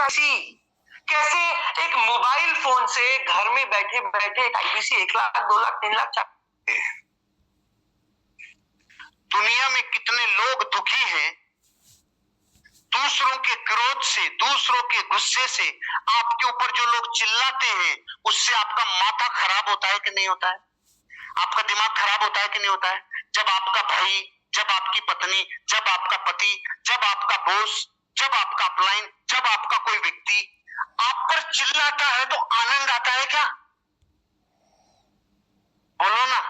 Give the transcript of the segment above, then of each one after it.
कैसे एक mobile phone से घर में बैठे बैठे आईबीसी 1 लाख 2 लाख 3 लाख दुनिया में कितने लोग दुखी हैं दूसरों के क्रोध से, दूसरों के गुस्से से। आपके ऊपर जो लोग चिल्लाते हैं उससे आपका माथा खराब होता है कि नहीं होता है? आपका दिमाग खराब होता है कि नहीं होता है? जब आपका भाई, जब आपकी पत्नी, जब आपका पति, जब आपका बॉस, जब आपका अपलाइन, जब आपका कोई व्यक्ति आप पर चिल्लाता है तो आनंद आता है क्या? बोलो ना।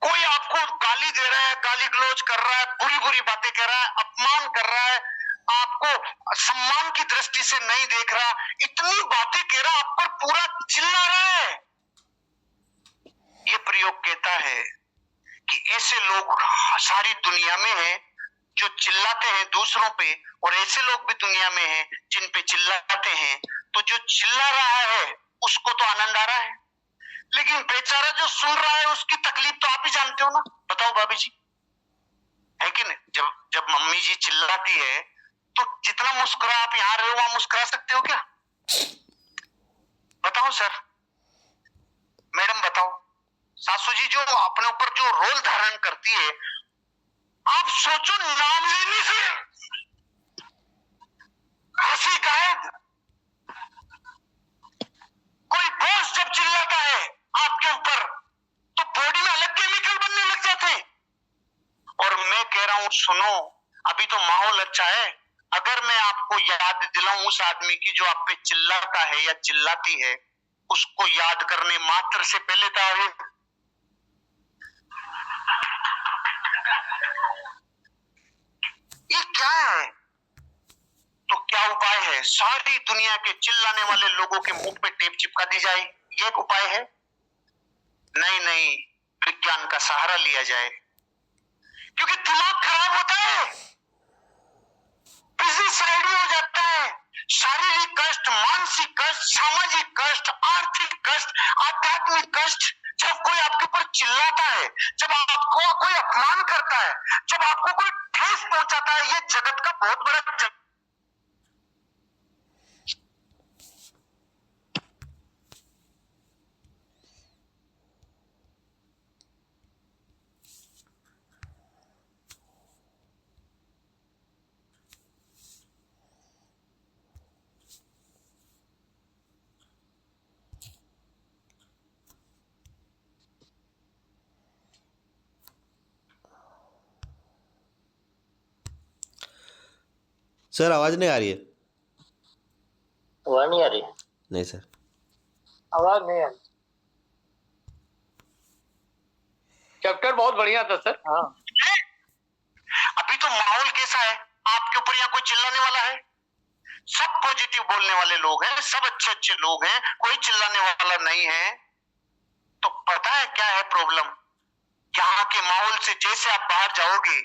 कोई आपको गाली दे रहा है, गाली गलौज कर रहा है, बुरी बुरी बातें कर रहा है, अपमान कर रहा है, आपको सम्मान की दृष्टि से नहीं देख रहा, इतनी बातें कह रहा, आप पर पूरा चिल्ला रहा है। ये प्रयोग कहता है कि ऐसे लोग सारी दुनिया में हैं जो चिल्लाते हैं दूसरों पे, और ऐसे लोग भी दुनिया में हैं जिन पे चिल्लाते हैं। तो जो चिल्ला रहा है उसको तो आनंद आ रहा है, लेकिन बेचारा जो सुन रहा है उसकी तकलीफ तो आप ही जानते हो ना। बताओ भाभी जी, है कि नहीं? जब जब मम्मी जी चिल्लाती है तो जितना मुस्कुरा आप यहां रहे हो वहां मुस्कुरा सकते हो क्या? बताओ सर, मैडम बताओ। सासू जी जो अपने ऊपर जो रोल धारण करती है, आप सोचो, नाम लेने से हंसी गायब। कोई बॉस जब चिल्लाता है आपके ऊपर तो बॉडी में अलग केमिकल बनने लग जाते हैं। और मैं कह रहा हूं सुनो, अभी तो माहौल अच्छा है। अगर मैं आपको याद दिलाऊं उस आदमी की जो आप पे चिल्लाता है या चिल्लाती है, उसको याद करने मात्र से पहले तो ये क्या है? तो क्या उपाय है? सारी दुनिया के चिल्लाने वाले लोगों के मुंह पे टेप चिपका दी जाए, ये एक उपाय है? नहीं नहीं, विज्ञान का सहारा लिया जाए, क्योंकि दिमाग खराब होता है, बिजनेस साइड में हो जाता है। शारीरिक कष्ट, मानसिक कष्ट, सामाजिक कष्ट, आर्थिक कष्ट, आध्यात्मिक कष्ट। जब कोई आपके ऊपर चिल्लाता है, जब आपको कोई अपमान करता है, जब आपको कोई ठेस पहुंचाता है, ये जगत का बहुत बड़ा सर आवाज नहीं आ रही है। आवाज नहीं आ रही? नहीं सर, आवाज नहीं आ रही। चैप्टर बहुत बढ़िया था सर। हाँ, अभी तो माहौल कैसा है? आपके ऊपर यहाँ कोई चिल्लाने वाला है? सब पॉजिटिव बोलने वाले लोग हैं, सब अच्छे अच्छे लोग हैं, कोई चिल्लाने वाला नहीं है। तो पता है क्या है प्रॉब्लम? यहाँ के माहौल से जैसे आप बाहर जाओगे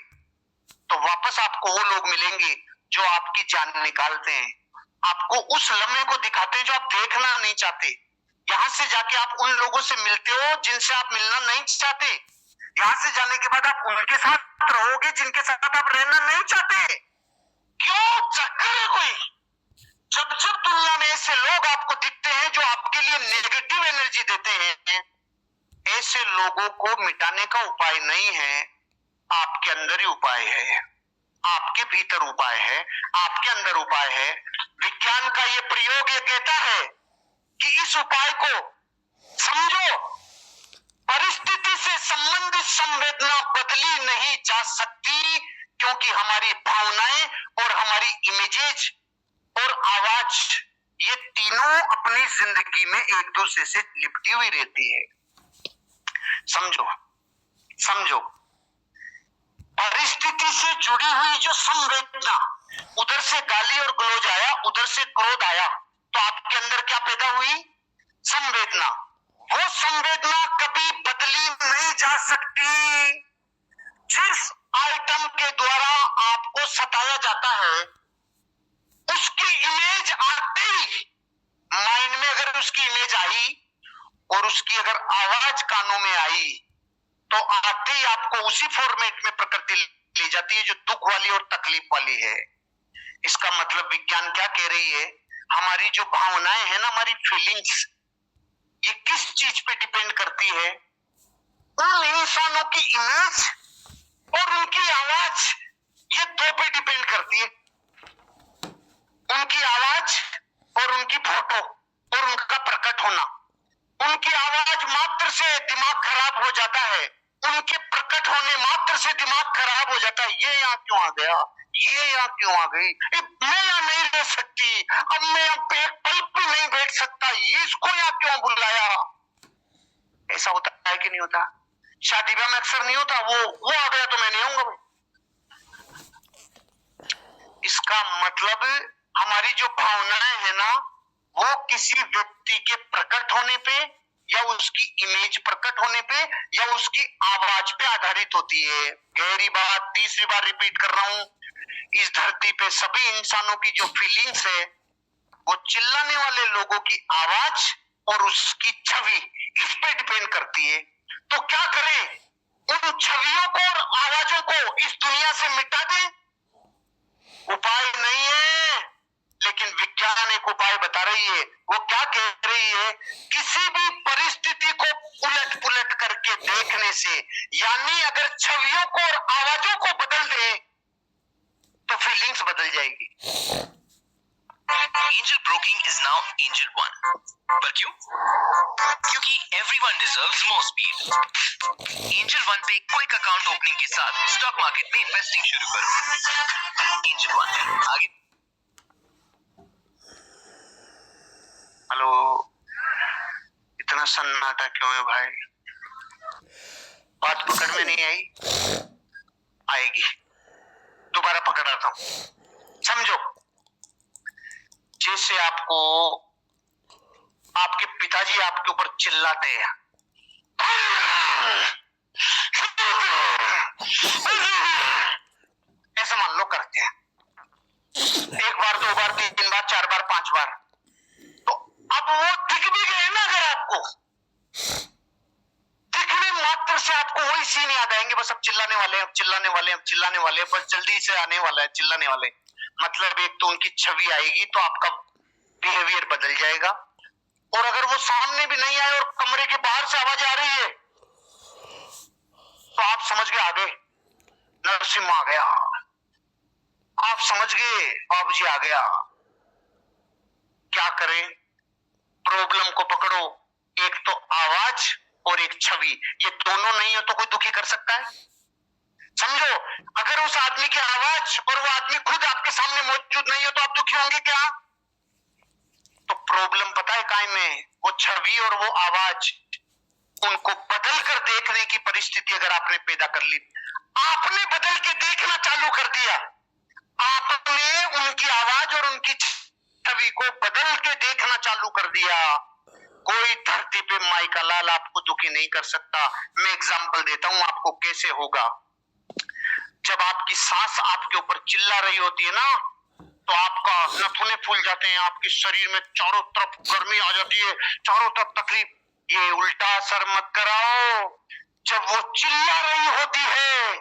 तो वापस आपको वो लोग मिलेंगे जो आपकी जान निकालते हैं, आपको उस लम्हे को दिखाते हैं जो आप देखना नहीं चाहते। यहाँ से जाके आप उन लोगों से मिलते हो जिनसे आप मिलना नहीं चाहते। यहाँ से जाने के बाद आप उनके साथ रहोगे जिनके साथ आप रहना नहीं चाहते। क्यों? चक्कर है कोई। जब जब दुनिया में ऐसे लोग आपको दिखते हैं जो आपके लिए नेगेटिव एनर्जी देते हैं, ऐसे लोगों को मिटाने का उपाय नहीं है, आपके अंदर ही उपाय है, आपके भीतर उपाय है, आपके अंदर उपाय है। विज्ञान का ये प्रयोग ये कहता है कि इस उपाय को समझो। परिस्थिति से संबंधित संवेदना बदली नहीं जा सकती, क्योंकि हमारी भावनाएं और हमारी इमेजेज और आवाज, ये तीनों अपनी जिंदगी में एक दूसरे से लिपटी हुई रहती है। समझो समझो, परिस्थिति से जुड़ी हुई जो संवेदना, उधर से गाली और गलौज आया, उधर से क्रोध आया, तो आपके अंदर क्या पैदा हुई? संवेदना। वो संवेदना कभी बदली नहीं जा सकती। जिस आइटम के द्वारा आपको सताया जाता है, उसकी इमेज आते ही माइंड में अगर उसकी इमेज आई और उसकी अगर आवाज कानों में आई, तो आते ही आपको उसी फॉर्मेट में प्रकृति ले जाती है जो दुख वाली और तकलीफ वाली है। इसका मतलब विज्ञान क्या कह रही है? हमारी जो भावनाएं हैं ना, हमारी फीलिंग्स, ये किस चीज पे डिपेंड करती है? उन इंसानों की इमेज और उनकी आवाज, ये दो पे डिपेंड करती है। उनकी आवाज और उनकी फोटो और उनका प्रकट होना। उनकी आवाज मात्र से दिमाग खराब हो जाता है, उनके प्रकट होने मात्र से दिमाग खराब हो जाता है। ये यहाँ क्यों आ गया, ये यहाँ क्यों आ गई, मैं यहाँ नहीं रह सकती, अब मैं यहाँ पे एक पल भी नहीं बैठ सकता, ये इसको यहाँ क्यों बुलाया? ऐसा होता है कि नहीं होता? शादी ब्याह में अक्सर नहीं होता, वो आ गया तो मैं नहीं आऊंगा भाई। इसका मतलब हमारी जो भावनाएं है ना, वो किसी व्यक्ति के प्रकट होने पे या उसकी इमेज प्रकट होने पे या उसकी आवाज पे आधारित होती है। गहरी बात तीसरी बार रिपीट कर रहा हूं, इस धरती पे सभी इंसानों की जो फीलिंग्स है, वो चिल्लाने वाले लोगों की आवाज और उसकी छवि, इस पे डिपेंड करती है। तो क्या करें? उन छवियों को और आवाजों को इस दुनिया से मिटा दें? उपाय नहीं है, लेकिन विज्ञान एक उपाय बता रही है। वो क्या कह रही है? किसी भी परिस्थिति को उलट पुलट करके देखने से, यानी अगर छवियों को और आवाजों को बदल दे तो फीलिंग्स बदल जाएगी। Angel broking is now Angel One. पर क्यों? क्योंकि everyone deserves more speed. Angel One पे क्विक अकाउंट ओपनिंग के साथ स्टॉक मार्केट में इन्वेस्टिंग शुरू करो। Angel One आगे। हेलो, इतना सन्नाटा क्यों है भाई? बात पकड़ में नहीं आई? आएगी, दोबारा पकड़ाता हूं, समझो। जैसे आपको आपके पिताजी आपके ऊपर चिल्लाते हैं, ऐसा मान लो करते हैं, एक बार, दो बार, तीन बार, चार बार, पांच बार, तो अब वो दिख भी गए ना, अगर आपको दिखने मात्र से आपको वही सीन याद आएंगे, बस अब चिल्लाने वाले, अब चिल्लाने वाले, अब चिल्लाने वाले, बस जल्दी से आने वाला है चिल्लाने वाले। मतलब एक तो उनकी छवि आएगी तो आपका बिहेवियर बदल जाएगा, और अगर वो सामने भी नहीं आए और कमरे के बाहर से आवाज आ रही है तो आप समझ गए आगे नरसिम्हा आ गया, आप समझ गए बाबू जी आ गया। क्या करें? प्रॉब्लम को पकड़ो, एक तो आवाज और एक छवि, ये दोनों नहीं हो तो कोई दुखी कर सकता है? समझो, अगर उस आदमी की आवाज और वो आदमी खुद आपके सामने मौजूद नहीं हो तो आप दुखी होंगे क्या? तो प्रॉब्लम पता है काय में? वो छवि और वो आवाज, उनको बदल कर देखने की परिस्थिति अगर आपने पैदा कर ली, आपने बदल के देखना चालू कर दिया, आपने उनकी आवाज और उनकी छवि को बदल के देखना चालू कर दिया, कोई धरती पे माई का लाल आपको दुखी नहीं कर सकता। मैं एग्जांपल देता हूं आपको कैसे होगा। जब आपकी सास आपके ऊपर चिल्ला रही होती है ना, तो आपका नथुने फूल जाते हैं, आपके शरीर में चारों तरफ गर्मी आ जाती है, चारों तरफ तकलीफ। ये उल्टा असर मत कराओ, जब वो चिल्ला रही होती है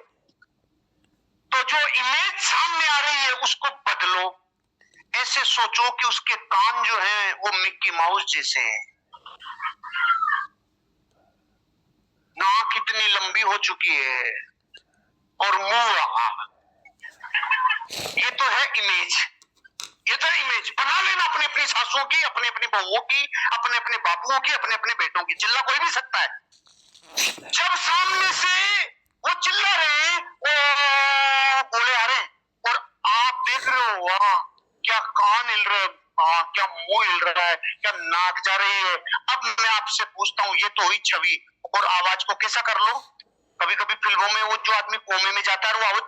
तो जो इमेज सामने आ रही है उसको बदलो। ऐसे सोचो कि उसके कान जो हैं वो मिक्की माउस जैसे हैं, नाक कितनी लंबी हो चुकी है और मुंह रहा। ये तो है इमेज, ये तो इमेज बना लेना अपने अपनी सासुओं की, अपने अपनी बहुओं की, अपने अपने बापुओं की, अपने अपने बेटों की। चिल्ला कोई भी सकता है। जब सामने से वो चिल्ला रहे हैं, बोले आ रहे हैं, और आप देख रहे हो वाह क्या कान हिल रहे, हाँ क्या मुंह हिल रहा है, क्या नाक जा रही है। अब मैं आपसे पूछता हूँ, ये तो हुई छवि, और आवाज को कैसा कर लो? कभी कभी फिल्मों में वो जो आदमी कोमे में जाता है वो आवाज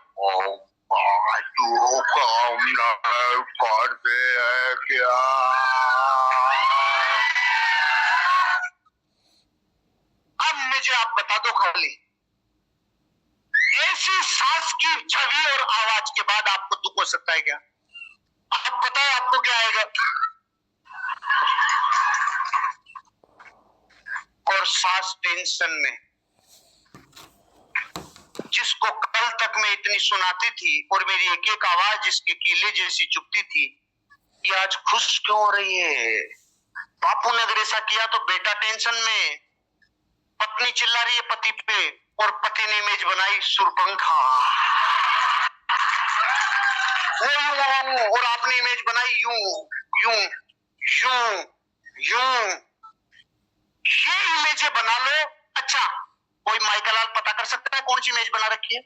करते है क्या? अब मुझे आप बता दो खाली, ऐसी सांस की छवि और आवाज के बाद आपको दुख हो सकता है क्या? आप पता है आपको क्या आएगा? और सांस टेंशन में, जिसको कल तक मैं इतनी सुनाती थी और मेरी एक एक आवाज जिसके कीले जैसी चुभती थी, ये आज खुश क्यों हो रही है? बापू ने अगर ऐसा किया तो बेटा टेंशन में, पत्नी चिल्ला रही है पति पे, और पति ने इमेज बनाई सुरपंखा, और आपने इमेज बनाई यूं यूं यूं यूं। ये इमेजें बना लो। अच्छा, कोई माइका लाल पता कर सकता है कौन सी इमेज बना रखी है?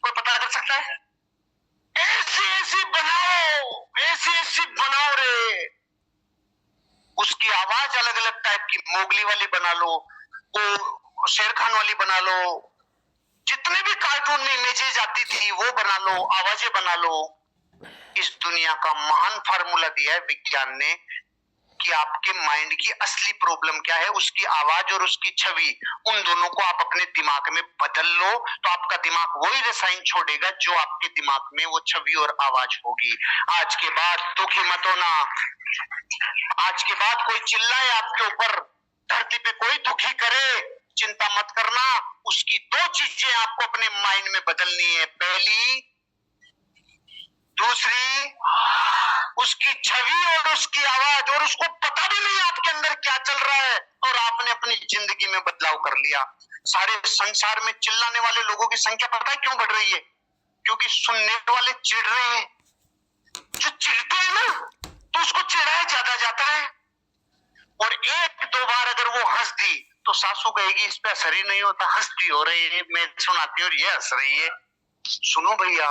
कोई पता कर सकता है? ऐसी ऐसी बनाओ, ऐसी ऐसी बनाओ रे। उसकी आवाज अलग अलग टाइप की, मोगली वाली बना लो, वो शेर खान वाली बना लो, जितने भी कार्टून में इमेजेस आती थी वो बना लो, आवाजें बना लो। इस दुनिया का महान फार्मूला दिया है विज्ञान ने कि आपके माइंड की असली प्रॉब्लम क्या है, उसकी आवाज और उसकी छवि, उन दोनों को आप अपने दिमाग में बदल लो तो आपका दिमाग वही रसायन छोड़ेगा जो आपके दिमाग में वो छवि और आवाज होगी। आज के बाद दुखी मत होना, आज के बाद कोई चिल्लाए आपके ऊपर, धरती पे कोई दुखी करे, चिंता मत करना। उसकी दो चीजें आपको अपने माइंड में बदलनी है, पहली, दूसरी, उसकी छवि और उसकी आवाज, और उसको पता भी नहीं आपके अंदर क्या चल रहा है, और आपने अपनी जिंदगी में बदलाव कर लिया। सारे संसार में चिल्लाने वाले लोगों की संख्या पता है क्यों बढ़ रही है? क्योंकि सुनने वाले चिढ़ रहे हैं। जो चिढ़ते हैं ना, तो उसको चिढ़ाया ज्यादा जाता है, और एक दो बार अगर वो हंस दी तो सासू कहेगी इस पे असर ही नहीं होता, हंसती हो रही है, मैं सुनाती हूँ और ये हंस रही है। सुनो भैया,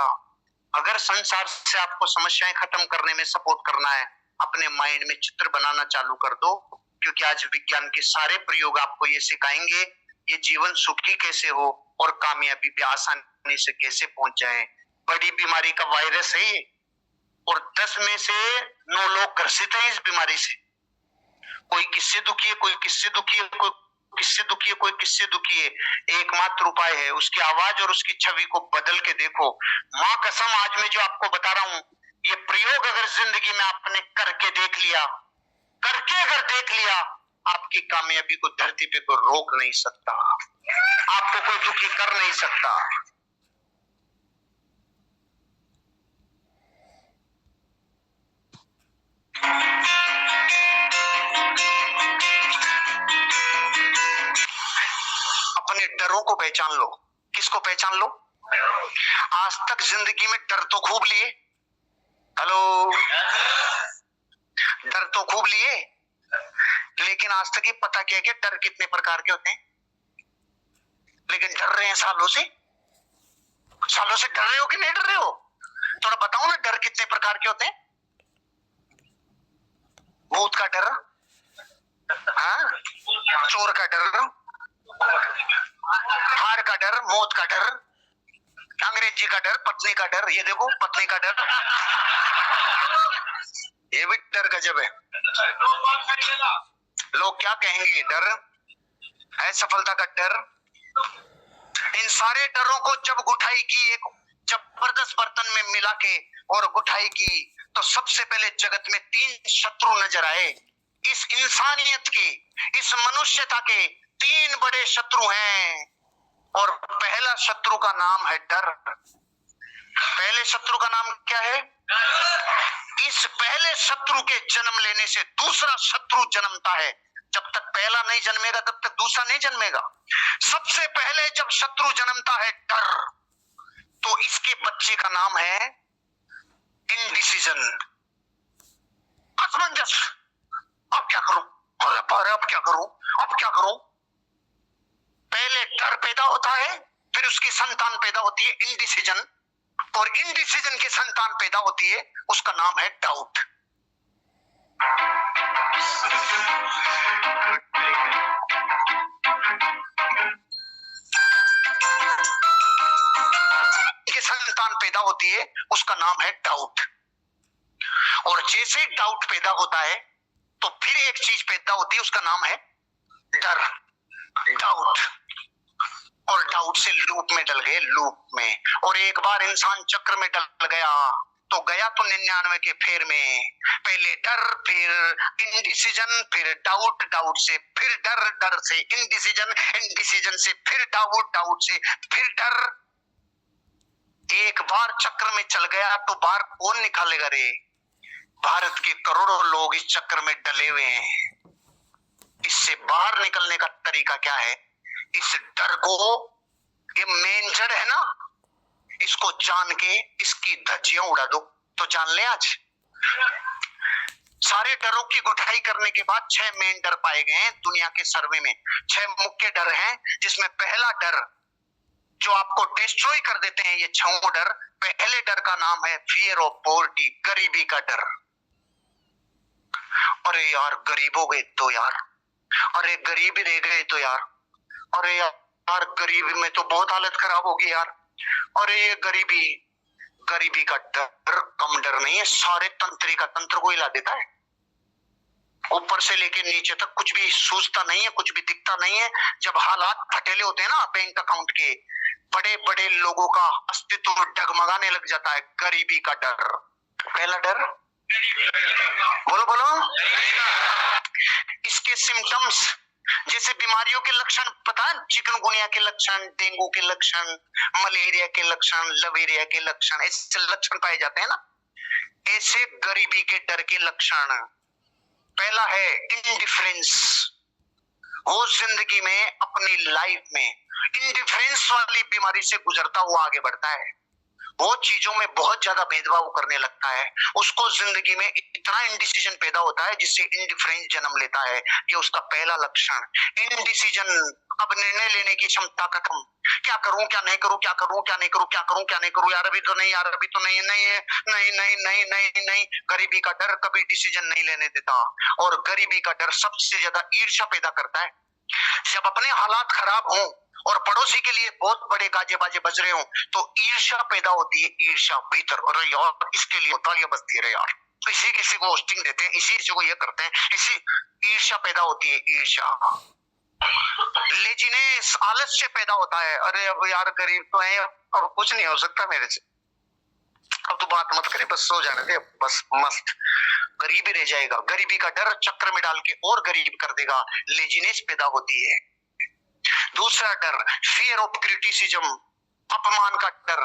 अगर संसार से आपको समस्याएं खत्म करने में सपोर्ट करना है, अपने माइंड में चित्र बनाना चालू कर दो, क्योंकि आज विज्ञान के सारे प्रयोग आपको ये सिखाएंगे ये जीवन सुखी कैसे हो और कामयाबी पे आसानी से कैसे पहुंच जाए। बड़ी बीमारी का वायरस है ये, और 10 में से 9 लोग ग्रसित हैं इस बीमारी से। कोई किससे दुखी है, कोई किससे दुखी है, कोई किससे दुखी है, कोई किससे दुखी है। एकमात्र उपाय है उसकी आवाज और उसकी छवि को बदल के देखो। मां कसम, आज मैं जो आपको बता रहा हूं, ये प्रयोग अगर जिंदगी में आपने करके देख लिया, करके अगर देख लिया, आपकी कामयाबी को धरती पे कोई रोक नहीं सकता, आपको कोई दुखी कर नहीं सकता। अपने डरों को पहचान लो। किसको पहचान लो? आज तक जिंदगी में डर तो खूब लिए, हेलो, डर तो खूब लिए, लेकिन आज तक ये पता क्या है कि डर कितने प्रकार के होते हैं। लेकिन डर रहे हैं सालों से, सालों से डर रहे हो कि नहीं डर रहे हो? थोड़ा बताओ ना, डर कितने प्रकार के होते हैं? भूत का डर, हाँ, चोर का डर, हार का डर, मौत का डर, अंग्रेजी का डर, पत्नी का डर, ये देखो पत्नी का डर, ये भी डर गजब है। लोग क्या कहेंगे, डर है, सफलता का डर। इन सारे डरों को जब गुठाई की, एक जबरदस्त बर्तन में मिला के और गुठाई की, तो सबसे पहले जगत में 3 शत्रु नजर आए। इस इंसानियत के, इस मनुष्यता के 3 बड़े शत्रु हैं, और पहला शत्रु का नाम है डर। पहले शत्रु का नाम क्या है? इस पहले शत्रु के जन्म लेने से दूसरा शत्रु जन्मता है। जब तक पहला नहीं जन्मेगा तब तक दूसरा नहीं जन्मेगा। सबसे पहले जब शत्रु जन्मता है डर, तो इसके बच्चे का नाम है इनडिसीजन, असमंजस। अब क्या करूं, अब क्या करूं, अब क्या करूं? पहले डर पैदा होता है, फिर उसकी संतान पैदा होती है इनडिसीजन, और इनडिसीजन की संतान पैदा होती है, उसका नाम है डाउट। की संतान पैदा होती है, उसका नाम है डाउट। और जैसे डाउट पैदा होता है तो फिर एक चीज पैदा होती है, उसका नाम है डर। डाउट, और डाउट से लूप में डल गए, लूप में। और एक बार इंसान चक्र में डल गया तो गया तो 99 के फेर में। पहले डर, फिर इनडिसीजन, फिर डाउट, डाउट से फिर डर, डर से इनडिसीजन, इनडिसीजन से फिर डाउट, डाउट से फिर डर। एक बार चक्र में चल गया तो बाहर कौन निकालेगा रे? भारत के करोड़ों लोग इस चक्कर में डले हुए हैं। इससे बाहर निकलने का तरीका क्या है? इस डर को, ये मेन जड़ है ना, इसको जान के इसकी धज्जियां उड़ा दो। तो जान ले आज सारे डरों की गुठाई करने के बाद 6 मेन डर पाए गए हैं दुनिया के सर्वे में। 6 मुख्य डर हैं, जिसमें पहला डर जो आपको डिस्ट्रॉय कर देते हैं, ये 6 डर। पहले डर का नाम है फियर ऑफ पॉवर्टी, गरीबी का डर। अरे यार गरीब हो गए तो यार, अरे गरीब रह गए तो यार, अरे यार गरीबी में तो बहुत हालत खराब होगी यार, अरे ये गरीबी का डर कम डर नहीं है, सारे तंत्री का तंत्र को हिला देता है। ऊपर से लेके नीचे तक कुछ भी सूझता नहीं है, कुछ भी दिखता नहीं है। जब हालात फटेले होते हैं ना बैंक अकाउंट के, बड़े बड़े लोगों का अस्तित्व डगमगाने लग जाता है। गरीबी का डर, पहला डर। बोलो बोलो। इसके सिम्टम्स, जैसे बीमारियों के लक्षण पता है, चिकनगुनिया के लक्षण, डेंगू के लक्षण, मलेरिया के लक्षण, लवेरिया के लक्षण, ऐसे लक्षण पाए जाते हैं ना, ऐसे गरीबी के डर के लक्षण। पहला है इंडिफरेंस। वो जिंदगी में, अपनी लाइफ में इंडिफरेंस वाली बीमारी से गुजरता हुआ आगे बढ़ता है। वो चीजों में बहुत ज्यादा भेदभाव करने लगता है। उसको जिंदगी में इतना इंडिसीजन पैदा होता है जिससे इंडिफरेंस जन्म लेता है। ये उसका पहला लक्षण। इंडिसीजन, अब निर्णय लेने की क्षमता खत्म। क्या करूं क्या नहीं करूं, क्या करूं क्या नहीं करूं, क्या करूं क्या नहीं करूं, यार अभी तो नहीं, यार अभी तो नहीं, नहीं है, नहीं नहीं नहीं नहीं नहीं। गरीबी का डर कभी डिसीजन नहीं लेने देता। और गरीबी का डर सबसे ज्यादा ईर्ष्या पैदा करता है। जब अपने हालात खराब हों और पड़ोसी के लिए बहुत बड़े गाजे बाजे बज रहे हो, तो ईर्ष्या पैदा होती है, ईर्ष्या भीतर। अरे यार इसके लिए तालियां बजती है यार, इसी किसी को होस्टिंग देते हैं, इसी किसी को ये करते हैं, इसी ईर्ष्या पैदा होती है, ईर्ष्या। लेजीनेस, आलस्य पैदा होता है। अरे अब यार गरीब तो है, अब कुछ नहीं हो सकता मेरे से, अब तो बात मत करे, बस सो जाने दे, बस मस्त गरीब ही रह जाएगा। गरीबी का डर चक्र में डाल के और गरीब कर देगा। लेजीनेस पैदा होती है। दूसरा डर, फियर ऑफ क्रिटिसिज्म, अपमान का डर।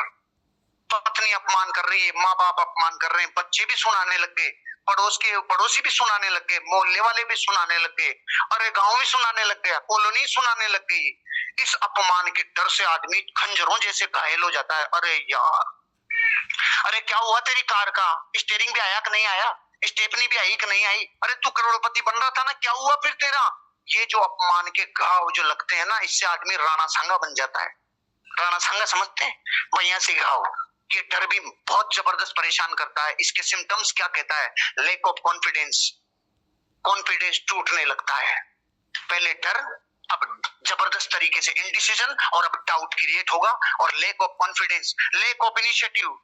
पत्नी अपमान कर रही है, माँ बाप अपमान कर रहे हैं, बच्चे भी सुनाने लग गए, पड़ोसी भी सुनाने लग गए, मोहल्ले वाले भी सुनाने लग गए, अरे गांव भी सुनाने लग गया, कॉलोनी सुनाने लग गई। इस अपमान के डर से आदमी खंजरों जैसे घायल हो जाता है। अरे यार, अरे क्या हुआ तेरी कार का, स्टीयरिंग भी आया कि नहीं आया, स्टेपनी भी आई कि नहीं आई, अरे तू करोड़पति बन रहा था ना, क्या हुआ फिर तेरा। ये जो अपमान के घाव जो लगते हैं ना, इससे आदमी राणा सांगा बन जाता है। राणा सांगा समझते हैं, बढ़िया से घाव। ये डर भी बहुत जबरदस्त परेशान करता है। इसके सिम्टम्स क्या कहता है? लैक ऑफ कॉन्फिडेंस, कॉन्फिडेंस टूटने लगता है। पहले डर, अब जबरदस्त तरीके से इंडिसीजन, और अब डाउट क्रिएट होगा। और lack of confidence, lack of initiative,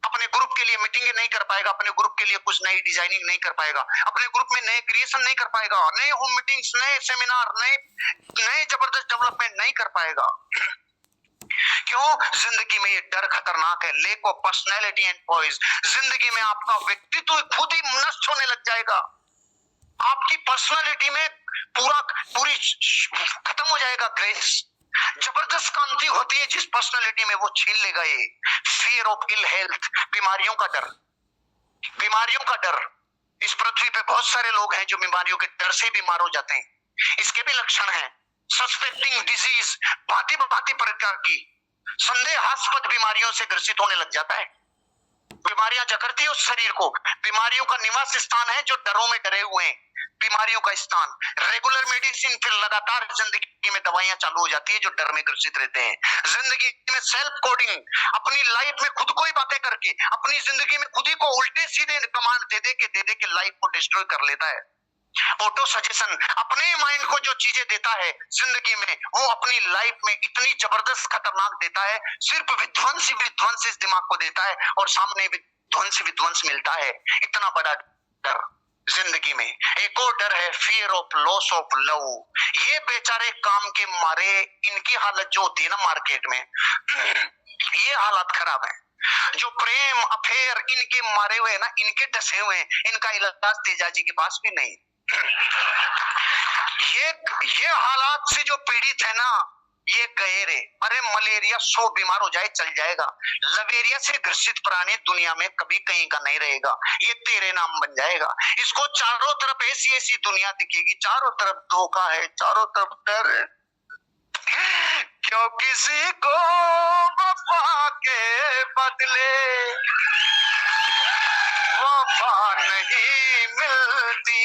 अपने ग्रुप के लिए मीटिंग नहीं कर पाएगा, अपने ग्रुप के लिए कुछ नई डिजाइनिंग नहीं कर पाएगा, अपने ग्रुप में नए क्रिएशन नहीं कर पाएगा, नए होम मीटिंग्स, नए सेमिनार, नए जबरदस्त डेवलपमेंट नहीं कर पाएगा। क्यों? जिंदगी में ये डर खतरनाक है। Lack of personality and poise, जिंदगी में आपका व्यक्तित्व खुद ही नष्ट होने लग जाएगा। आपकी पर्सनैलिटी में पूरी खत्म हो जाएगा ग्रेस। जबरदस्त कांति होती है जिस पर्सनैलिटी में, वो छीन लेगा ये। फियर ऑफ इल हेल्थ, बीमारियों का डर, बीमारियों का डर। इस पृथ्वी पे बहुत सारे लोग हैं जो बीमारियों के डर से बीमार हो जाते हैं। इसके भी लक्षण हैं। सस्पेक्टिंग डिजीज, भांति भांति प्रकार की संदेहास्पद बीमारियों से ग्रसित होने लग जाता है। बीमारियां जकड़ती है उस शरीर को। बीमारियों का निवास स्थान है जो डरों में डरे हुए हैं, बीमारियों का स्थान। रेगुलर मेडिसिन, फिर लगातार जिंदगी में दवाइयां चालू हो जाती है जो डर में ग्रसित रहते हैं। जिंदगी में सेल्फ कोडिंग, अपनी लाइफ में खुद को ही बातें करके, अपनी जिंदगी में खुद ही को उल्टे सीधे कमांड दे दे के लाइफ को डिस्ट्रॉय कर लेता है। ऑटो सजेशन, अपने माइंड को जो चीजें देता है जिंदगी में, वो अपनी लाइफ में इतनी जबरदस्त खतरनाक देता है। सिर्फ विध्वंस इस दिमाग को देता है और सामने विध्वंस मिलता है। इतना बड़ा डर जिंदगी में। एक और डर है fear of loss of love. ये बेचारे काम के मारे, इनकी हालत जो होती है ना मार्केट में, ये हालात खराब है। जो प्रेम अफेयर इनके मारे हुए ना, इनके डसे हुए, इनका इलाज तेजाजी के पास भी नहीं। ये हालात से जो पीड़ित है ना, ये गए रे, अरे मलेरिया 100 बीमार हो जाए चल जाएगा, लवेरिया से ग्रसित प्राणी दुनिया में कभी कहीं का नहीं रहेगा, ये तेरे नाम बन जाएगा। इसको चारों तरफ ऐसी ऐसी दुनिया दिखेगी, चारों तरफ धोखा है, चारों तरफ डर है, क्यों किसी को वफा के बदले वफा नहीं मिलती,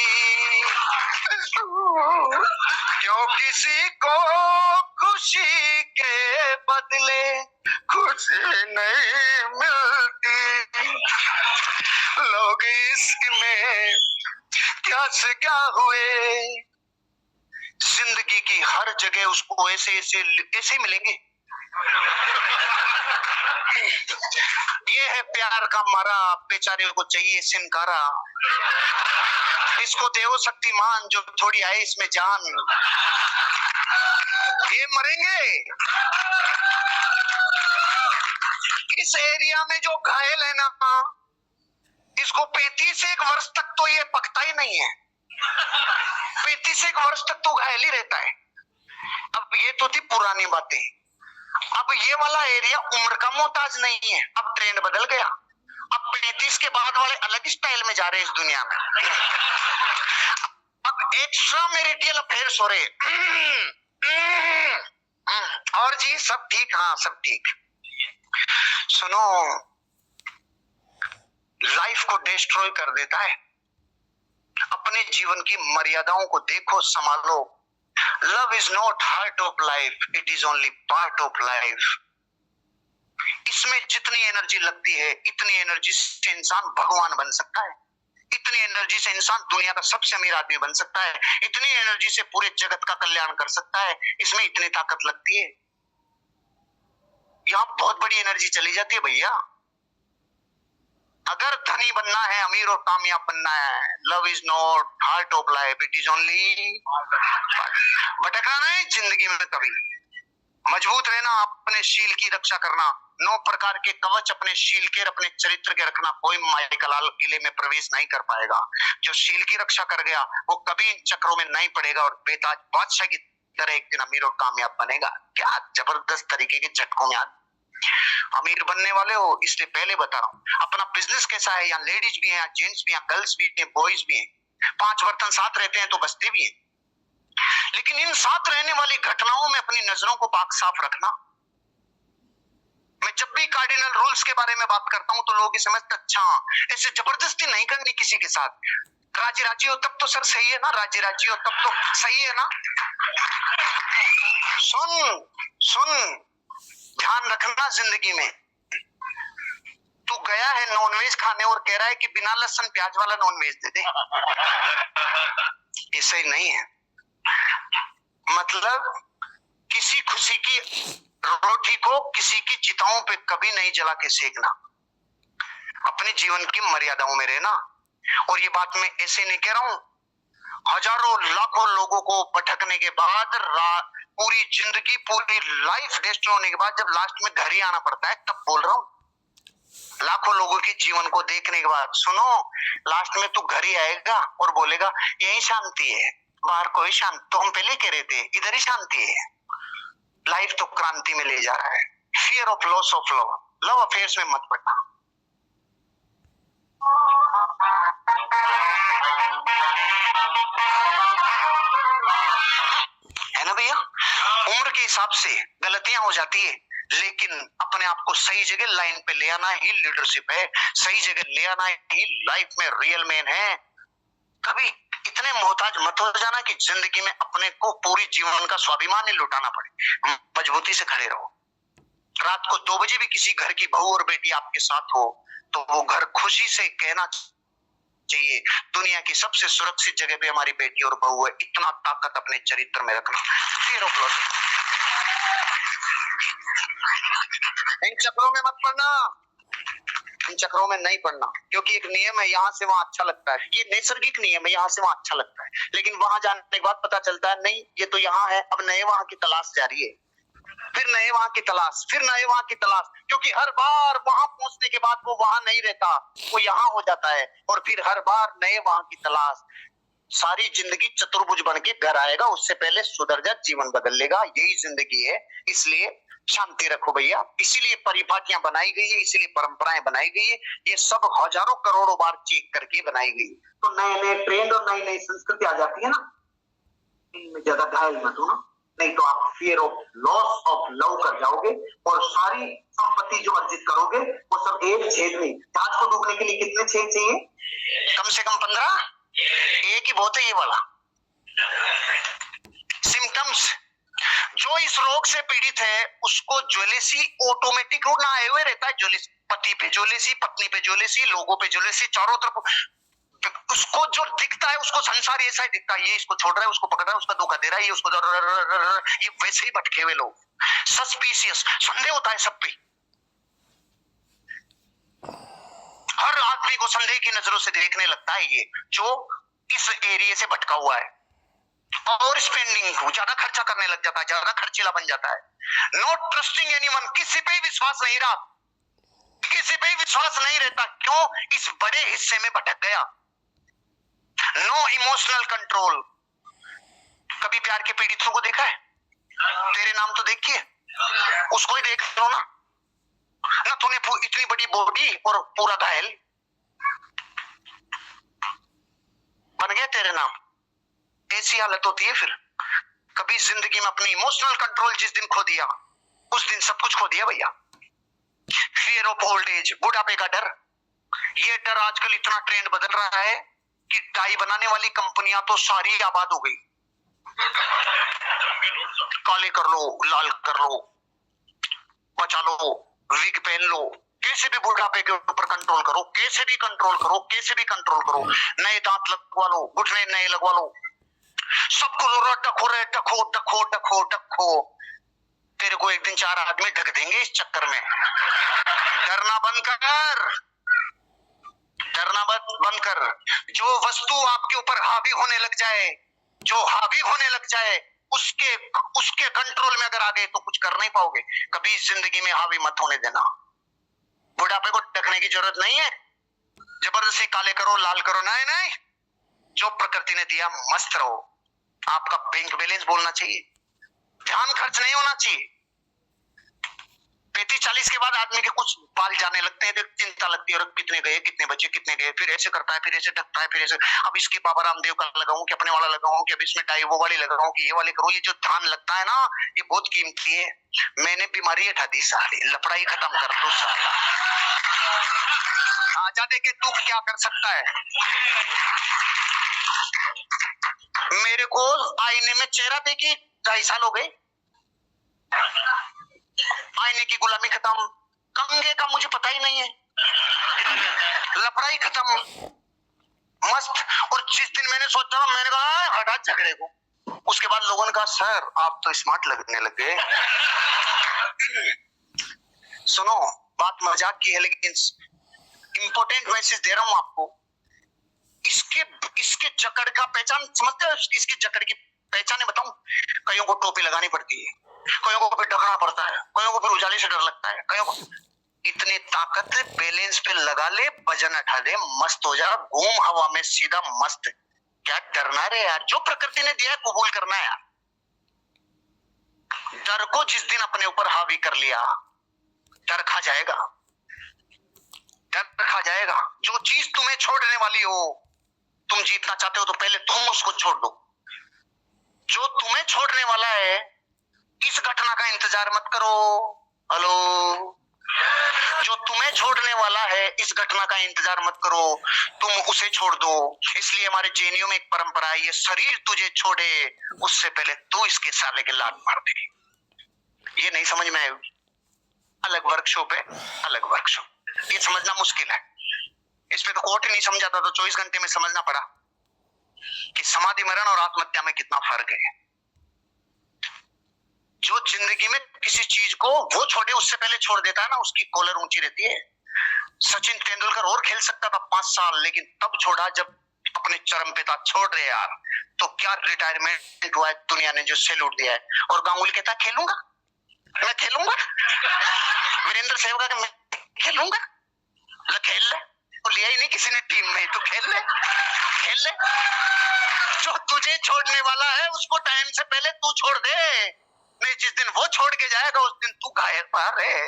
क्यों किसी को खुशी के बदले खुशी नहीं मिलती, लोग इश्क में क्या से क्या हुए, जिंदगी की हर जगह उसको ऐसे ऐसे ऐसे मिलेंगे। ये है प्यार का मारा, बेचारे को चाहिए सिनकारा, इसको देव शक्तिमान जो थोड़ी आए इसमें जान, ये मरेंगे। इस एरिया में जो घायल है ना, इसको 35 वर्ष तक तो ये पकता ही नहीं है, 35 वर्ष तक तो घायल ही रहता है। अब ये तो थी पुरानी बातें, अब ये वाला एरिया उम्र का मोहताज नहीं है, अब ट्रेंड बदल गया, अब 35 के बाद वाले अलग स्टाइल में जा रहे हैं इस दुनिया में, अब एक्स्ट्रा मैरिटल अफेयर्स हो रहे। और जी सब ठीक? हाँ सब ठीक। सुनो, लाइफ को डिस्ट्रॉय कर देता है, अपने जीवन की मर्यादाओं को देखो, संभालो। Love is not heart of life, it is only part of life. इसमें जितनी एनर्जी लगती है, इतनी एनर्जी से इंसान भगवान बन सकता है, इतनी एनर्जी से इंसान दुनिया का सबसे अमीर आदमी बन सकता है, इतनी एनर्जी से पूरे जगत का कल्याण कर सकता है, इसमें इतनी ताकत लगती है। यहाँ बहुत बड़ी एनर्जी चली जाती है भैया। अगर धनी बनना है, अमीर और कामयाब बनना है, love is not heart of life, it is only. भटकना नहीं जिंदगी में, कभी मजबूत रहना, अपने शील की रक्षा करना, 9 प्रकार के कवच अपने शील के, अपने चरित्र के रखना। कोई माइकलाल किले में प्रवेश नहीं कर पाएगा, जो शील की रक्षा कर गया वो कभी इन चक्रों में नहीं पड़ेगा और बेताज बादशाह की तरह एक दिन अमीर और कामयाब बनेगा। क्या जबरदस्त तरीके के झटकों में अमीर बनने वाले हो, इसलिए पहले बता रहा हूँ, अपना बिजनेस कैसा है, यहाँ लेडीज भी हैं, जेंट्स भी हैं, गर्ल्स भी हैं, बॉयज भी हैं, 5 बर्तन साथ रहते हैं तो बचते भी हैं, लेकिन इन साथ रहने वाली घटनाओं में अपनी नजरों को पाक साफ रखना। मैं जब भी कार्डिनल रूल्स के बारे में बात करता हूं तो लोग ये समझते अच्छा ऐसे जबरदस्ती नहीं करनी किसी के साथ, राजी राजी हो तब तो सर सही है ना, राजी राजी हो तब तो सही है ना। सुन सुन, ध्यान रखना, जिंदगी में तू गया है नॉनवेज खाने और कह रहा है कि बिना लहसुन प्याज वाला नॉनवेज दे दे, ये सही नहीं है। मतलब किसी खुशी की रोटी को किसी की चिताओं पे कभी नहीं जला के सेकना, अपने जीवन की मर्यादाओं में रहना। और ये बात मैं ऐसे नहीं कह रहा हूं, हजारों लाखों लोगों को भटकने के बाद, पूरी जिंदगी पूरी लाइफ डिस्ट्रॉय होने के बाद जब लास्ट में घर ही आना पड़ता है तब बोल रहा हूं। लाखों लोगों के जीवन को देखने के बाद सुनो, लास्ट में तू घर ही आएगा और बोलेगा यही शांति है, बाहर कोई शांति, तो हम पहले कह रहे थे इधर ही शांति है। लाइफ तो क्रांति में ले जा रहा है। Fear of loss of love, love affairs में मत पड़ना। है ना भैया, उम्र के हिसाब से गलतियां हो जाती है, लेकिन अपने आप को सही जगह लाइन पे ले आना ही लीडरशिप है, सही जगह ले आना ही लाइफ में रियल मैन है। कभी इतने मोहताज मत हो जाना कि जिंदगी में अपने को पूरी जीवन का स्वाभिमान ही लुटाना पड़े। मजबूती से खड़े रहो। रात को 2 बजे भी किसी घर की बहू और बेटी आपके साथ हो तो वो घर खुशी से कहना चाहिए दुनिया की सबसे सुरक्षित जगह पे हमारी बेटी और बहू है। इतना ताकत अपने चरित्र में रखना। फियर ऑफ लॉस, इन चक्रों में मत पड़ना, इन चक्रों में नहीं पड़ना, क्योंकि एक नियम है, यहाँ से वहां अच्छा लगता है, ये नैसर्गिक नियम है, यहाँ से वहां अच्छा लगता है, लेकिन वहां जाने के बाद पता चलता है नहीं ये तो यहाँ है, अब नए वहां की तलाश जारी है, फिर नए वहां की तलाश, फिर नए वहां की तलाश, क्योंकि हर बार वहां पहुंचने के बाद वो वहां नहीं रहता, वो यहाँ हो जाता है, और फिर हर बार नए वहां की तलाश। सारी जिंदगी चतुर्भुज बन के घर आएगा, उससे पहले सुधर जा, जीवन बदल लेगा। यही जिंदगी है। इसलिए शांति रखो भैया। इसीलिए परिपाटियां बनाई गई है, इसीलिए परंपराएं बनाई गई है। ये सब हजारों करोड़ों बार चेक करके बनाई गई। तो नए नए ट्रेंड और नई नई संस्कृति आ जाती है ना, इनमें ज्यादा घायल मत हो ना, नहीं तो आप fear of loss of love कर जाओगे और सारी संपत्ति जो अर्जित करोगे वो सब एक छेद में। जहाज को डूबने के लिए कितने छेद चाहिए? कम से कम 15। एक ही बहुत है ये वाला। सिम्टम्स, जो इस रोग से पीड़ित है उसको ज्वेलेसी ऑटोमेटिक रोग ना आए हुए रहता है। ज्वेलेसी, पति पे ज्वेलेसी, पत्नी पे ज्वेलेसी, लोगों पे ज्वेलेसी, चारों तरफ उसको जो दिखता है उसको संसार ऐसा ही दिखता है। ये इसको छोड़ रहा है, उसको पकड़ रहा है, उसका धोखा दे रहा है, ये उसको ये वैसे ही भटके हुए लोग। सस्पिशियस, संदेह होता है सब पे। हर आदमी को संदेह की नजरों से देखने लगता है ये जो इस एरिया से भटका हुआ है। और स्पेंडिंग ज्यादा खर्चा करने लग जाता है, ज्यादा खर्चीला बन जाता है। नॉट ट्रस्टिंग एनीवन, किसी पे विश्वास नहीं रहा, किसी पे विश्वास नहीं रहता। क्यों? इस बड़े हिस्से में भटक गया। No emotional control. कभी प्यार के पीड़ितों को देखा है? तेरे नाम तो देखिए, उसको ही देख लो ना। ना तूने इतनी बड़ी बॉडी और पूरा घायल, बन गया तेरे नाम। ऐसी हालत होती है फिर। कभी जिंदगी में अपनी इमोशनल कंट्रोल जिस दिन खो दिया उस दिन सब कुछ खो दिया भैया। फियर ऑफ ओल्ड एज, बुढ़ापे का डर। ये डर आजकल इतना ट्रेंड बदल रहा है कि टाई बनाने वाली कंपनियां तो सारी आबाद हो गई। काले कर लो, लाल कर लो, बचा लो, विग पहन लो, कैसे भी बुढ़ापे के ऊपर कंट्रोल करो, कैसे भी कंट्रोल करो, कैसे भी कंट्रोल करो। नए दांत लगवा लो, घुटने नए लगवा लो, सबको डखो रे, डखो डखो डखो डखो। तेरे को एक दिन 4 आदमी ढक देंगे इस चक्कर में। डरना बंद कर, डरना बंद कर। जो वस्तु आपके ऊपर हावी होने लग जाए, जो हावी होने लग जाए, उसके कंट्रोल में अगर आ गए तो कुछ कर नहीं पाओगे। कभी जिंदगी में हावी मत होने देना। बुढ़ापे को ढकने की जरूरत नहीं है, जबरदस्ती काले करो, लाल करो, नहीं नहीं। जो प्रकृति ने दिया मस्त रहो। आपका बैंक बैलेंस बोलना चाहिए, ध्यान खर्च नहीं होना चाहिए। 35-40 के बाद आदमी के कुछ बाल जाने लगते हैं, चिंता लगती है और कितने गए, कितने बचे, कितने गए। फिर ऐसे करता है, फिर ऐसे ढकता है, फिर ऐसे। अब इसके बाबा रामदेव का लगाऊं कि अपने वाला लगाऊं कि अब इसमें डाई वो वाली लगाऊं कि ये वाली करूं। ये जो ध्यान लगता है ना, ये बहुत कीमती है। मैंने बीमारी हटा दी सारी, लफड़ाई खत्म कर दो साला। आजा देखे तू क्या कर सकता है। मेरे को आईने में चेहरा देखी 2.5 साल हो गए। आईने की गुलामी खत्म, कंगे का मुझे पता ही नहीं है, लफड़ाई खत्म, मस्त। और जिस दिन मैंने सोचा, मैंने कहा हटा झगड़े को, उसके बाद लोगों ने कहा सर आप तो स्मार्ट लगने लगे। सुनो, बात मजाक की है लेकिन इंपॉर्टेंट मैसेज दे रहा हूं आपको। इसके जकड़ का पहचान समझते हो? इसकी जकड़ की पहचान बताऊं? कईयों को टोपी लगानी पड़ती है, कईयों को फिर ढकना पड़ता है, कईयों को फिर उजाले से डर लगता है, कईयों को। इतनी ताकत बैलेंस पे लगा ले, वजन उठा दे, मस्त हो जा, घूम हवा में सीधा मस्त। क्या डरना रे यार, जो प्रकृति ने दिया है कबूल करना है यार। डर को जिस दिन अपने ऊपर हावी कर लिया, डर खा जाएगा, डर खा जाएगा। जो चीज तुम्हें छोड़ने वाली हो, तुम जीतना चाहते हो तो पहले तुम उसको छोड़ दो। जो तुम्हें छोड़ने वाला है, इस घटना का इंतजार मत करो। हेलो, जो तुम्हें छोड़ने वाला है, इस घटना का इंतजार मत करो, तुम उसे छोड़ दो। इसलिए हमारे जेएनयू में एक परंपरा है, ये शरीर तुझे छोड़े उससे पहले तू इसके साले के लात मार दे। ये नहीं समझ में आएगी? अलग वर्कशॉप है, अलग वर्कशॉप। ये समझना मुश्किल है। इस पे तो कोर्ट ही नहीं समझाता, तो 24 घंटे में समझना पड़ा कि समाधि मरण और आत्महत्या में कितना फर्क है। जो जिंदगी में किसी चीज को वो छोड़े उससे पहले छोड़ देता है ना, उसकी कॉलर ऊंची रहती है। सचिन तेंदुलकर और खेल सकता था 5 साल, लेकिन तब छोड़ा जब अपने चरम पे था। छोड़ रहे यार, तो क्या रिटायरमेंट हुआ है, दुनिया ने जो सैल्यूट दिया है। और गांगुली कहता खेलूंगा, मैं खेलूंगा। वीरेंद्र सहवाग का मैं खेलूंगा, खेल ले। तो लिया ही नहीं किसी ने टीम में, तो खेल ले, खेल ले। जो तुझे छोड़ने वाला है उसको टाइम से पहले तू छोड़ दे, नहीं जिस दिन वो छोड़ के जाएगा उस दिन तू घायल बाहर है।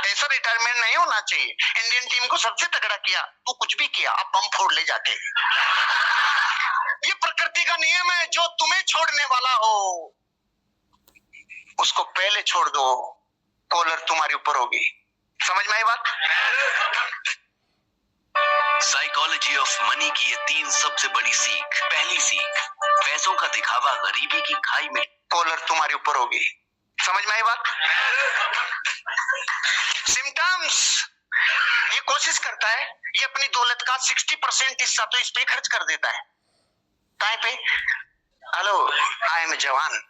ऐसा रिटायरमेंट नहीं होना चाहिए। इंडियन टीम को सबसे तगड़ा किया, तू कुछ भी किया, अब बम फोड़ ले जाके। ये प्रकृति का नियम है, जो तुम्हें छोड़ने वाला हो उसको पहले छोड़ दो, कॉलर तुम्हारे ऊपर होगी। समझ में आई बात? साइकोलॉजी ऑफ मनी की ये 3 सबसे बड़ी सीख। पहली सीख, पैसों का दिखावा गरीबी की खाई में, कॉलर तुम्हारे ऊपर होगी। समझ में आई बात? सिम्टम्स, ये कोशिश करता है, ये अपनी दौलत का 60% हिस्सा तो इस पे खर्च कर देता है। काय पे? हेलो, आई एम जवान।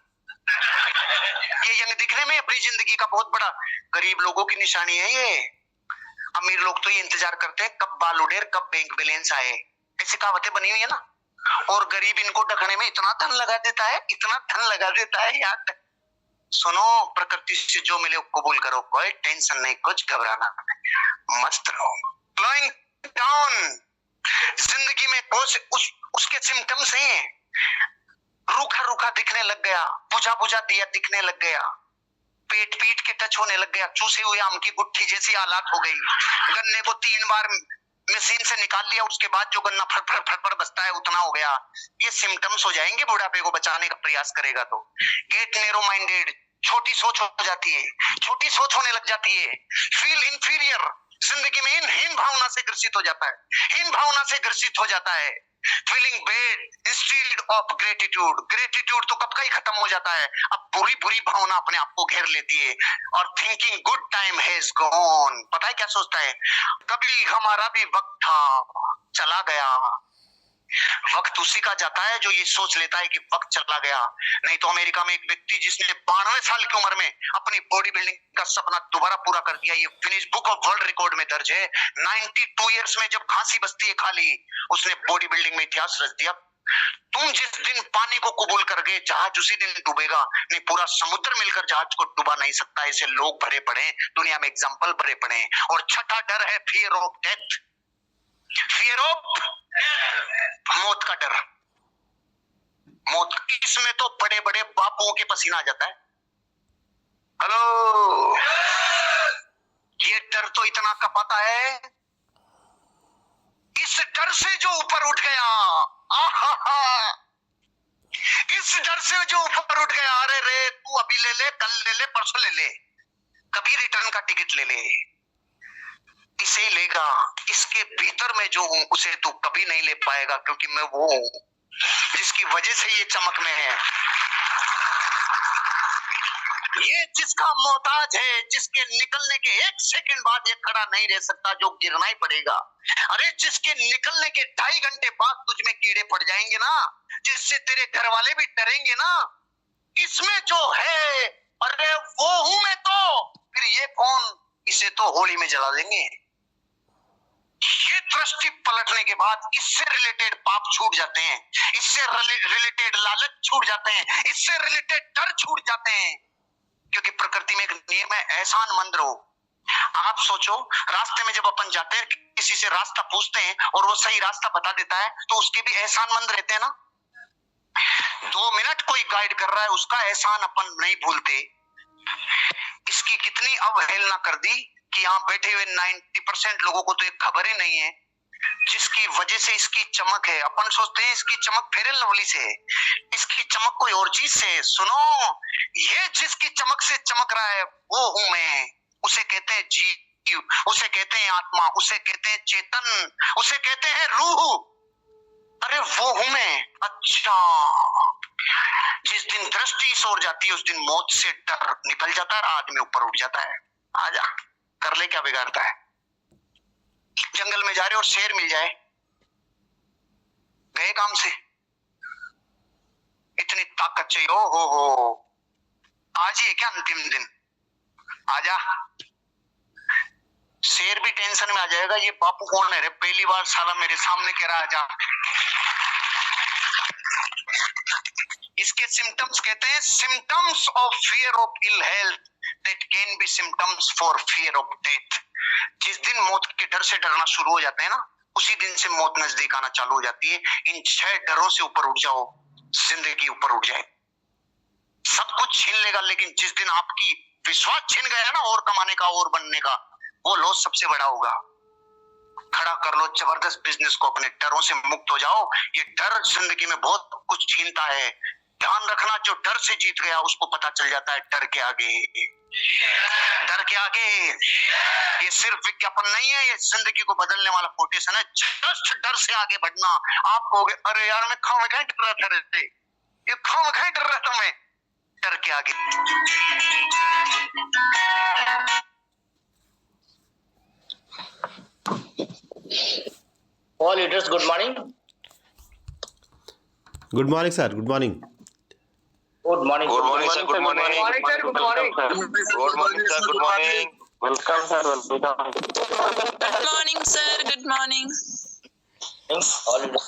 ये यंग दिखने में अपनी जिंदगी का बहुत बड़ा, गरीब लोगों की निशानी है ये। अमीर लोग तो ये इंतजार करते हैं कब बाल उड़े, कब बैंक बैलेंस आए, ऐसी कहावतें बनी हुई है ना। और गरीब इनको ढकने में इतना धन लगा देता है, इतना धन लगा देता है यार। सुनो, प्रकृति से जो मिले कबूल करो, कोई टेंशन नहीं, कुछ घबराना नहीं, मस्त रहो। फ्लोइंग डाउन, जिंदगी में उसके सिम्टम्स हैं। रूखा रूखा दिखने लग गया, बुझा बुझा दिया दिखने लग गया, पेट पीट के टच होने लग गया, चूसे हुए आम की गुट्ठी जैसी हालात हो गई। गन्ने को 3 बार मशीन से निकाल लिया, उसके बाद जो गन्ना फटफट फटफट बचता है उतना हो गया। ये सिम्टम्स हो जाएंगे बुढ़ापे को बचाने का प्रयास करेगा तो। गेट नैरो माइंडेड, छोटी सोच हो जाती है, छोटी सोच होने लग जाती है। फील इंफीरियर, जिंदगी में हीन भावना से ग्रसित हो जाता है, हीन भावना से ग्रसित हो जाता है। Feeling bad instead of gratitude, gratitude तो कब का ही खत्म हो जाता है, अब बुरी बुरी भावना अपने आप को घेर लेती है। और thinking good time has gone, पता है क्या सोचता है, कभी हमारा भी वक्त था, चला गया। वक्त उसी का जाता है जो ये सोच लेता है कि वक्त चला गया। नहीं तो अमेरिका में एक व्यक्ति जिसने 92 साल की उम्र में अपनी बॉडी बिल्डिंग का सपना दोबारा पूरा कर दिया, ये Guinness book of world record में दर्ज है। 92 इयर्स में जब खांसी बस्ती है खाली, उसने बॉडी बिल्डिंग में इतिहास रच दिया। तुम जिस दिन पानी को कबूल कर गए, जहाज उसी दिन डूबेगा। नहीं, पूरा समुद्र मिलकर जहाज को डुबा नहीं सकता, ऐसे लोग भरे पड़े दुनिया में, एग्जाम्पल भरे पड़े। और छठा डर है fear of death, fear of मौत का डर। मौत, इसमें तो बड़े बड़े बापों के पसीना आ जाता है। हेलो, ये डर तो इतना कपाता है, इस डर से जो ऊपर उठ गया, आहा, इस डर से जो ऊपर उठ गया, अरे रे तू अभी ले ले, कल ले ले, परसों ले ले, कभी रिटर्न का टिकट ले ले, इसे लेगा। इसके भीतर में जो हूं उसे तू कभी नहीं ले पाएगा, क्योंकि मैं वो हूं जिसकी वजह से ये चमक में है। ये जिसका मोहताज है, जिसके निकलने के 1 सेकंड बाद ये खड़ा नहीं रह सकता, जो गिरना ही पड़ेगा। अरे जिसके निकलने के 2.5 घंटे बाद तुझ में कीड़े पड़ जाएंगे ना, जिससे तेरे घर वाले भी डरेंगे ना, इसमें जो है, अरे वो हूं मैं तो। फिर ये कौन, इसे तो होली में जला देंगे। ये दृष्टि पलटने के बाद इससे रिलेटेड पाप छूट जाते हैं, इससे रिलेटेड लालच छूट जाते हैं, इससे रिलेटेड डर छूट जाते हैं। क्योंकि प्रकृति में एक नियम है, एहसानमंद रहो। आप सोचो, रास्ते में जब अपन जाते हैं, किसी से रास्ता पूछते हैं और वो सही रास्ता बता देता है, तो उसके भी एहसानमंद रहते हैं ना। 2 मिनट कोई गाइड कर रहा है, उसका एहसान अपन नहीं भूलते। इसकी कितनी अवहेलना कर दी कि यहाँ बैठे हुए 90% लोगों को तो ये खबर ही नहीं है, जिसकी वजह से इसकी चमक है। अपन सोचते हैं इसकी चमक फेयर एंड लवली से है, इसकी चमक कोई और चीज से है। सुनो, ये जिसकी चमक से चमक रहा है वो हूं मैं। उसे कहते हैं जीव, उसे कहते हैं आत्मा, उसे कहते हैं चेतन, उसे कहते हैं रूह। अरे वो हूं मैं। अच्छा, जिस दिन दृष्टि इस ओर जाती है उस दिन मौत से डर निकल जाता है, आदमी ऊपर उठ जाता है। आजा, कर ले, क्या बिगाड़ता है। जंगल में जा रहे और शेर मिल जाए, गए काम से। इतनी ताकत चाहिए, ओ हो, आज ही है क्या अंतिम दिन, आजा। शेर भी टेंशन में आ जाएगा, ये बापू कौन है रे, पहली बार साला मेरे सामने कह रहा, आजा। इसके सिम्टम्स कहते हैं, symptoms of fear of ill health that can be symptoms for fear of death. जिस दिन मौत के डर से डरना शुरू हो जाते हैं ना, उसी दिन से मौत नजदीक आना चालू हो जाती है। इन 6 डरों से ऊपर उठ जाओ, जिंदगी ऊपर उठ जाए। सब कुछ छीन लेगा, लेकिन जिस दिन आपकी विश्वास छीन गया ना और कमाने का और बनने का, वो लॉस सबसे बड़ा होगा। खड़ा कर लो जबरदस्त बिजनेस को, अपने डरों से मुक्त हो जाओ। ये डर जिंदगी में बहुत कुछ छीनता है। ध्यान रखना, जो डर से जीत गया उसको पता चल जाता है डर के आगे। डर के आगे ये सिर्फ विज्ञापन नहीं है, ये जिंदगी को बदलने वाला कोटेशन है। जस्ट डर से आगे बढ़ना। आप कहोगे अरे यार मैं खाम खाए डर रहा था, ये खाम खाए डर रहा था मैं। डर के आगे All leaders, good morning. Good morning, sir. Good morning. Good morning. Good morning, sir. Good morning. Good morning, sir. Good morning. Good morning, sir. Good morning. Welcome, sir. Welcome. Good morning, sir. Good morning. All leaders.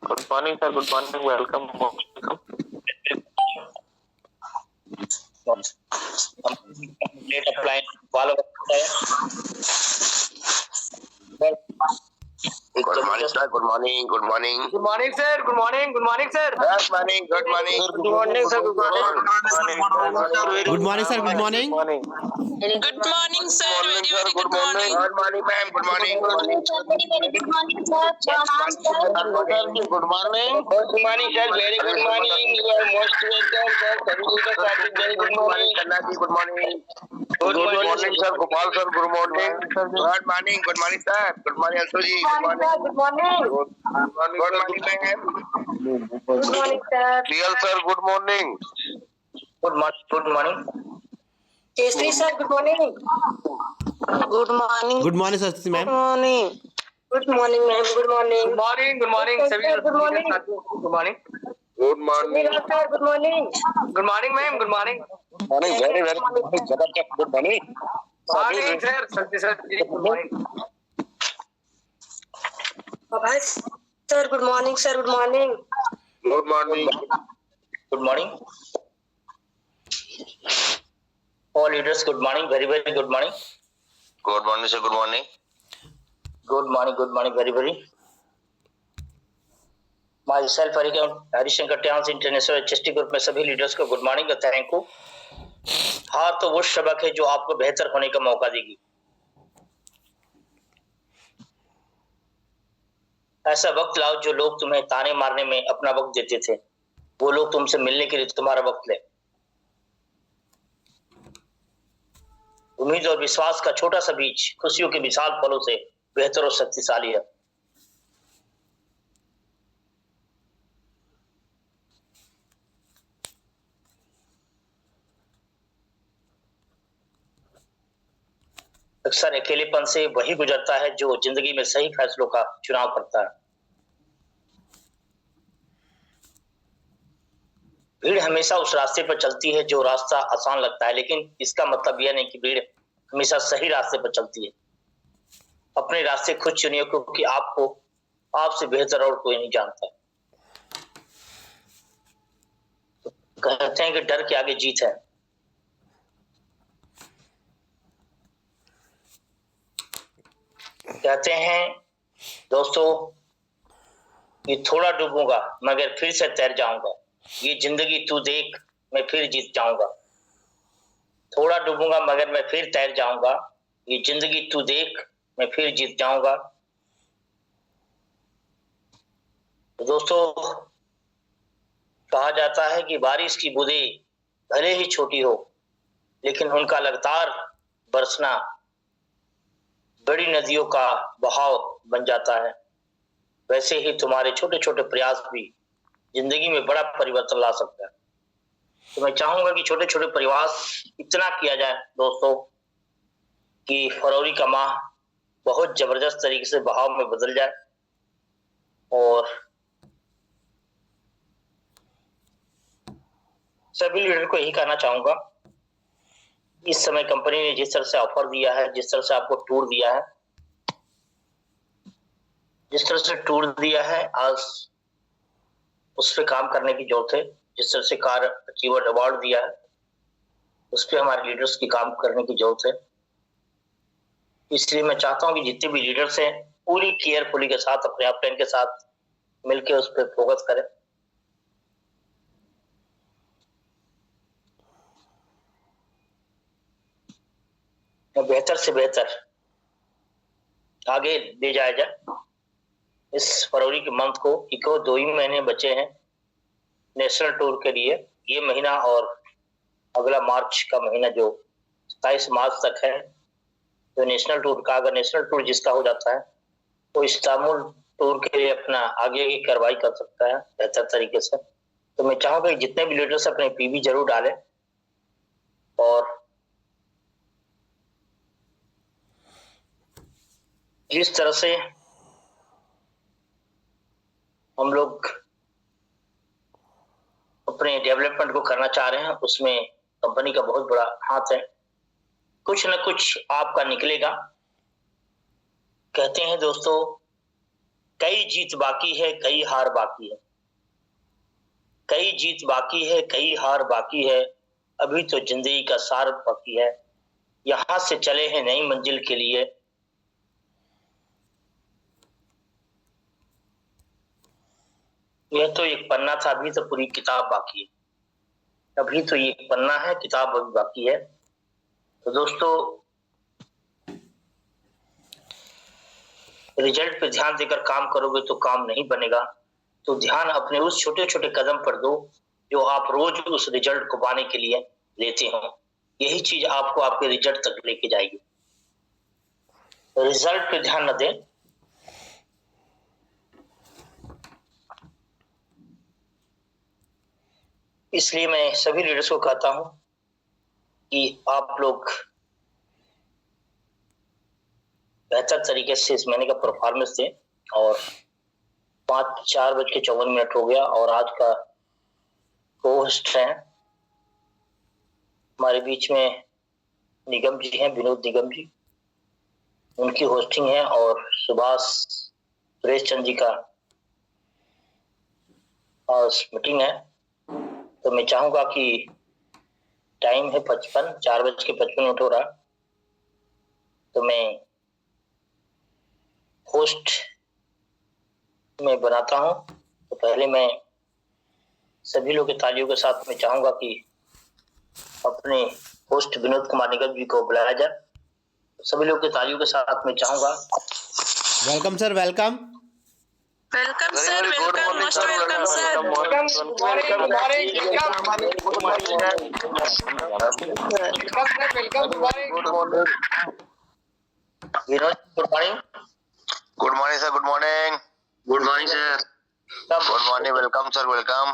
Good morning, sir. Good morning. Welcome. Complete apply. Follow. Good morning, sir. Good morning. Good morning. Good morning, sir. Good morning. Good morning, sir. Good morning. Good morning. Good morning, sir. Good morning. Good morning, sir. Good morning. Good morning, sir. Very, very good morning. Good morning, ma'am. Good morning. Good morning. Good morning, sir. Very good morning. You are most welcome, sir. Very good morning. Good morning. Good morning, sir. Gopal sir. Good morning. Good morning. Good morning, sir. Good morning, Ansu ji. Good morning. Good morning. Good morning, ma'am. Good morning, sir. Real sir. Good morning. Good morning. Good morning. Keshri sir, good morning. Good morning. Good morning, Saraswati ma'am. morning. Good morning, ma'am. Good morning. Good morning. Good morning. सभी Good morning. Good morning. Good morning. Sir, good morning. Good morning, ma'am. Good morning. Morning. Very जबरदस्त. Good morning. Morning, sir. सत्य sir जी. Good morning. Bye, sir. Good morning, sir. Good morning. Good morning. Good morning. All leaders, good morning. Very, very good morning. Good morning, sir. Good morning. Good morning. Good morning. Very, very. Myself, Harishankar ट्यान्स international HST group में सभी leaders को good morning और thank you. हार तो वो सबक है जो आपको बेहतर होने का मौका देगी। ऐसा वक्त लाओ जो लोग तुम्हें ताने मारने में अपना वक्त देते थे, वो लोग तुमसे मिलने के लिए तुम्हारा वक्त ले। उम्मीद और विश्वास का छोटा सा बीज खुशियों के विशाल फलों से बेहतर और शक्तिशाली है। अक्सर अकेलेपन से वही गुजरता है जो जिंदगी में सही फैसलों का चुनाव करता है। भीड़ हमेशा उस रास्ते पर चलती है जो रास्ता आसान लगता है, लेकिन इसका मतलब यह नहीं कि भीड़ हमेशा सही रास्ते पर चलती है। अपने रास्ते खुद चुनिए, क्योंकि आपको आपसे बेहतर और कोई नहीं जानता। तो कहते हैं कि डर के आगे जीत है। कहते हैं दोस्तों कि थोड़ा डूबूंगा मगर फिर से तैर जाऊंगा, ये जिंदगी तू देख मैं फिर जीत जाऊंगा। थोड़ा डूबूंगा मगर मैं फिर तैर जाऊंगा, ये जिंदगी तू देख मैं फिर जीत जाऊंगा। तो दोस्तों कहा जाता है कि बारिश की बूंदें भले ही छोटी हो, लेकिन उनका लगातार बरसना बड़ी नदियों का बहाव बन जाता है। वैसे ही तुम्हारे छोटे छोटे प्रयास भी जिंदगी में बड़ा परिवर्तन ला सकता है। तो मैं चाहूंगा कि छोटे छोटे प्रयास इतना किया जाए दोस्तों कि फरवरी का माह बहुत जबरदस्त तरीके से बहाव में बदल जाए। और सभी लीडर को यही कहना चाहूंगा, इस समय कंपनी ने जिस तरह से ऑफर दिया है, जिस तरह से आपको टूर दिया है, जिस तरह से टूर दिया है, आज उस पर काम करने की जरूरत है। जिस तरह से कार अचीवर अवार्ड दिया है, उस पर हमारे लीडर्स की काम करने की जरूरत है। इसलिए मैं चाहता हूं कि जितने भी लीडर्स हैं पूरी केयरफुली के साथ अपने अपलाइन के साथ मिलकर उस पर फोकस करें। बेहतर से बेहतर आगे ले जाया जाए। इस फरवरी के मंथ को इको 2 ही महीने बचे हैं नेशनल टूर के लिए। ये महीना और अगला मार्च का महीना जो 27 मार्च तक है, तो नेशनल टूर का, अगर नेशनल टूर जिसका हो जाता है तो इस्तांबुल टूर के लिए अपना आगे की कार्रवाई कर सकता है बेहतर तरीके से। तो मैं चाहूंगा कि जितने भी लीडर्स अपने पीवी जरूर डालें और जिस तरह से हम लोग अपने डेवलपमेंट को करना चाह रहे हैं उसमें कंपनी का बहुत बड़ा हाथ है। कुछ न कुछ आपका निकलेगा। कहते हैं दोस्तों, कई जीत बाकी है, कई हार बाकी है। कई जीत बाकी है, कई हार बाकी है, अभी तो जिंदगी का सार बाकी है। यहां से चले हैं नई मंजिल के लिए। यह तो एक पन्ना था, अभी तो पूरी किताब बाकी है। अभी तो ये पन्ना है, किताब अभी बाकी है। तो दोस्तों, रिजल्ट पे ध्यान देकर काम करोगे तो काम नहीं बनेगा। तो ध्यान अपने उस छोटे छोटे कदम पर दो जो आप रोज उस रिजल्ट को पाने के लिए लेते हो। यही चीज आपको आपके रिजल्ट तक लेके जाएगी। रिजल्ट पे ध्यान न दें। इसलिए मैं सभी लीडर्स को कहता हूं कि आप लोग बेहतर तरीके से इस महीने का परफॉर्मेंस दें। और 4:54 हो गया और आज का होस्ट है हमारे बीच में निगम जी हैं, विनोद निगम जी, उनकी होस्टिंग है। और सुरेश चंद जी का आज मीटिंग है। तो मैं चाहूंगा कि टाइम है 55, 4:55 हो रहा। तो मैं होस्ट में बनाता हूं। तो पहले मैं सभी लोग के तालियों के साथ में चाहूंगा कि अपने होस्ट विनोद कुमार निगम जी को बुलाया जाए। सभी लोग के तालियों के साथ में चाहूंगा। Welcome sir, welcome. Welcome sir, welcome, most welcome sir. Vinod, good morning. Good morning sir, good morning. Good morning sir. Good morning, welcome sir, welcome.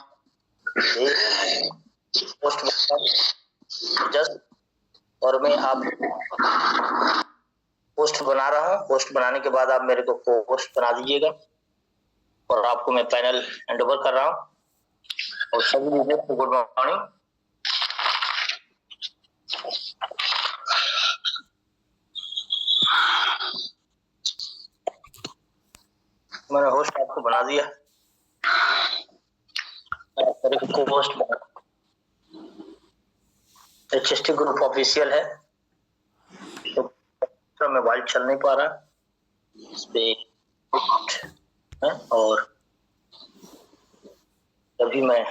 Just और मैं आप पोस्ट बना रहा हूँ। पोस्ट बनाने के बाद आप मेरे को पोस्ट बना दीजिएगा और आपको मैं पैनल हैंड ओवर कर रहा हूँ। और सभी लीडर्स को गुड मॉर्निंग। मैंने होस्ट आपको बना दिया। होस्ट HST ग्रुप ऑफिशियल है। तो मोबाइल चल नहीं पा रहा इस पे है। और अभी मैं